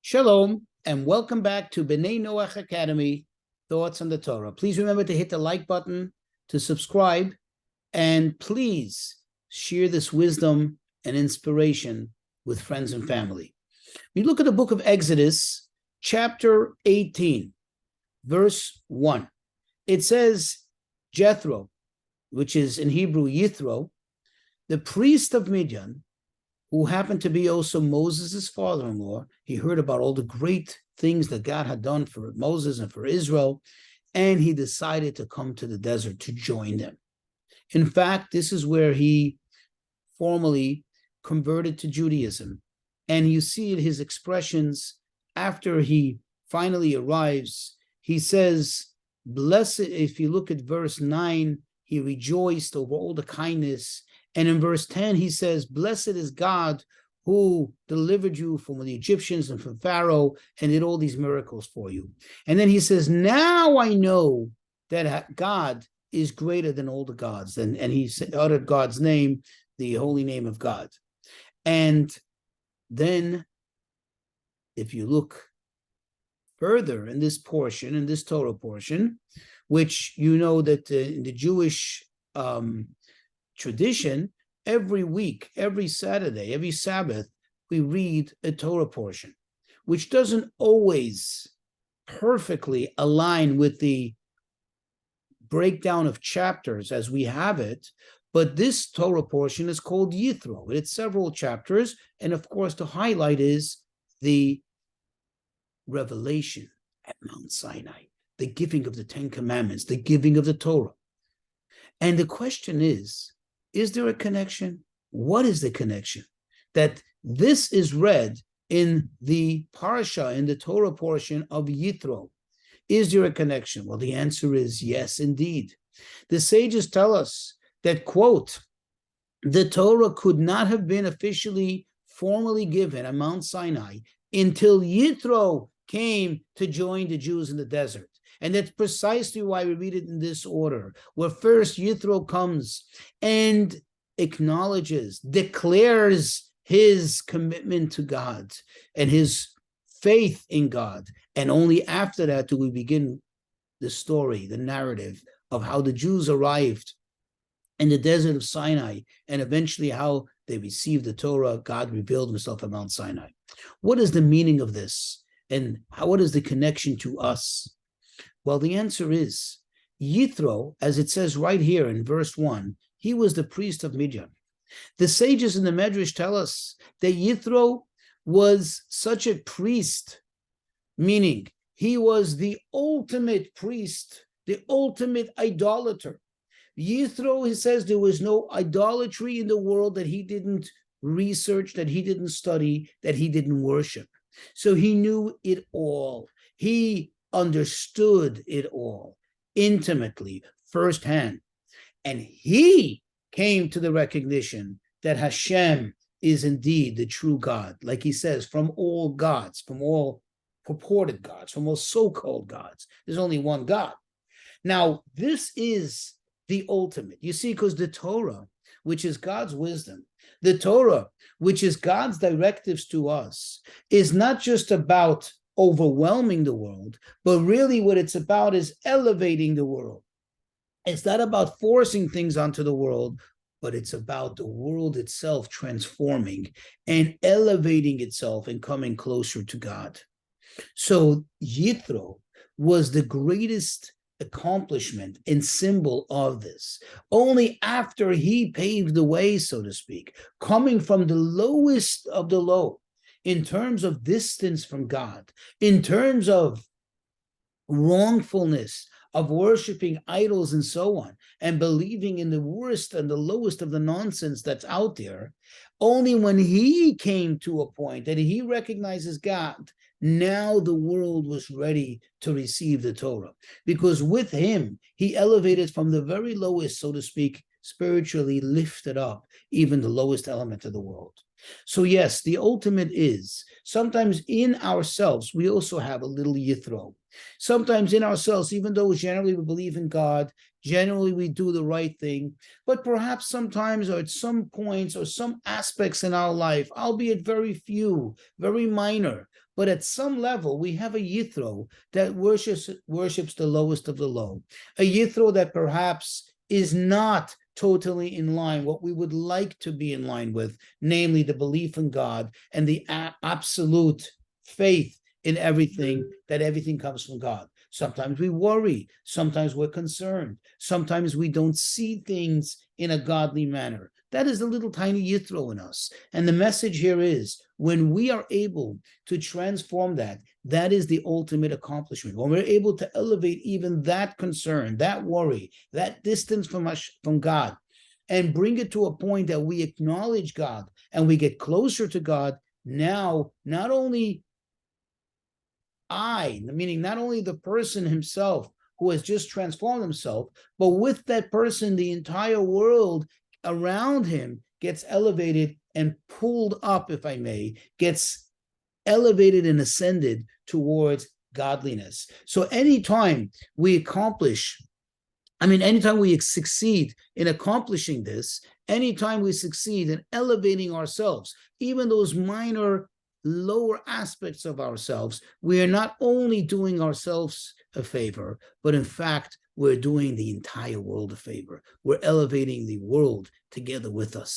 Shalom, and welcome back to B'nai Noach Academy, Thoughts on the Torah. Please remember to hit the like button, to subscribe, and please share this wisdom and inspiration with friends and family. We look at the book of Exodus, chapter 18, verse 1. It says, Jethro, which is in Hebrew, Jethro, the priest of Midian, who happened to be also Moses' father-in-law. He heard about all the great things that God had done for Moses and for Israel, and he decided to come to the desert to join them. In fact, this is where he formally converted to Judaism. And you see in his expressions after he finally arrives, he says, blessed, if you look at verse 9, he rejoiced over all the kindness. And in verse 10, he says, blessed is God who delivered you from the Egyptians and from Pharaoh and did all these miracles for you. And then he says, now I know that God is greater than all the gods. And he uttered God's name, the holy name of God. And then if you look further in this portion, in this Torah portion, which you know that in the Jewish tradition, every week, every Saturday, every Sabbath, we read a Torah portion, which doesn't always perfectly align with the breakdown of chapters as we have it, but this Torah portion is called Jethro. It's several chapters, and of course the highlight is the revelation at Mount Sinai, the giving of the Ten Commandments, the giving of the Torah. And the question is there a connection? What is the connection? That this is read in the parasha, in the Torah portion of Jethro. Is there a connection? Well, the answer is yes, indeed. The sages tell us that, quote, the Torah could not have been officially, formally given at Mount Sinai until Jethro came to join the Jews in the desert. And that's precisely why we read it in this order, where first Jethro comes and acknowledges, declares his commitment to God and his faith in God. And only after that do we begin the story, the narrative of how the Jews arrived in the desert of Sinai and eventually how they received the Torah. God revealed himself at Mount Sinai. What is the meaning of this? And what is the connection to us? Well, the answer is Jethro, as it says right here in verse 1, he was the priest of Midian. The sages in the Medrash tell us that Jethro was such a priest, meaning he was the ultimate priest, the ultimate idolater. Jethro, he says, there was no idolatry in the world that he didn't research, that he didn't study, that he didn't worship. So he knew it all. He understood it all intimately, firsthand. And he came to the recognition that Hashem is indeed the true God. Like he says, from all gods, from all purported gods, from all so-called gods, there's only one God. Now, this is the ultimate. You see, because the Torah, which is God's wisdom, the Torah, which is God's directives to us, is not just about overwhelming the world, but really what it's about is elevating the world. It's not about forcing things onto the world, but it's about the world itself transforming and elevating itself and coming closer to God. So Jethro was the greatest accomplishment and symbol of this. Only after he paved the way, so to speak, coming from the lowest of the low, in terms of distance from God, in terms of wrongfulness, of worshiping idols and so on, and believing in the worst and the lowest of the nonsense that's out there, only when he came to a point that he recognizes God, now the world was ready to receive the Torah. Because with him, he elevated from the very lowest, so to speak, spiritually lifted up even the lowest element of the world. So yes, the ultimate is, sometimes in ourselves, we also have a little Jethro. Sometimes in ourselves, even though generally we believe in God, generally we do the right thing, but perhaps sometimes or at some points or some aspects in our life, albeit very few, very minor, but at some level we have a Jethro that worships the lowest of the low, a Jethro that perhaps is not totally in line what we would like to be in line with, namely the belief in God and the absolute faith in everything, that everything comes from God. Sometimes we worry, sometimes we're concerned, sometimes we don't see things in a godly manner. That is the little tiny Yithro in us. And the message here is, when we are able to transform that, that is the ultimate accomplishment. When we're able to elevate even that concern, that worry, that distance from God, and bring it to a point that we acknowledge God and we get closer to God, now not only meaning not only the person himself who has just transformed himself, but with that person, the entire world around him gets elevated and pulled up, if I may, gets elevated and ascended towards godliness. So anytime we anytime we succeed in accomplishing this, anytime we succeed in elevating ourselves, even those minor lower aspects of ourselves, we are not only doing ourselves a favor, but in fact, we're doing the entire world a favor. We're elevating the world together with us.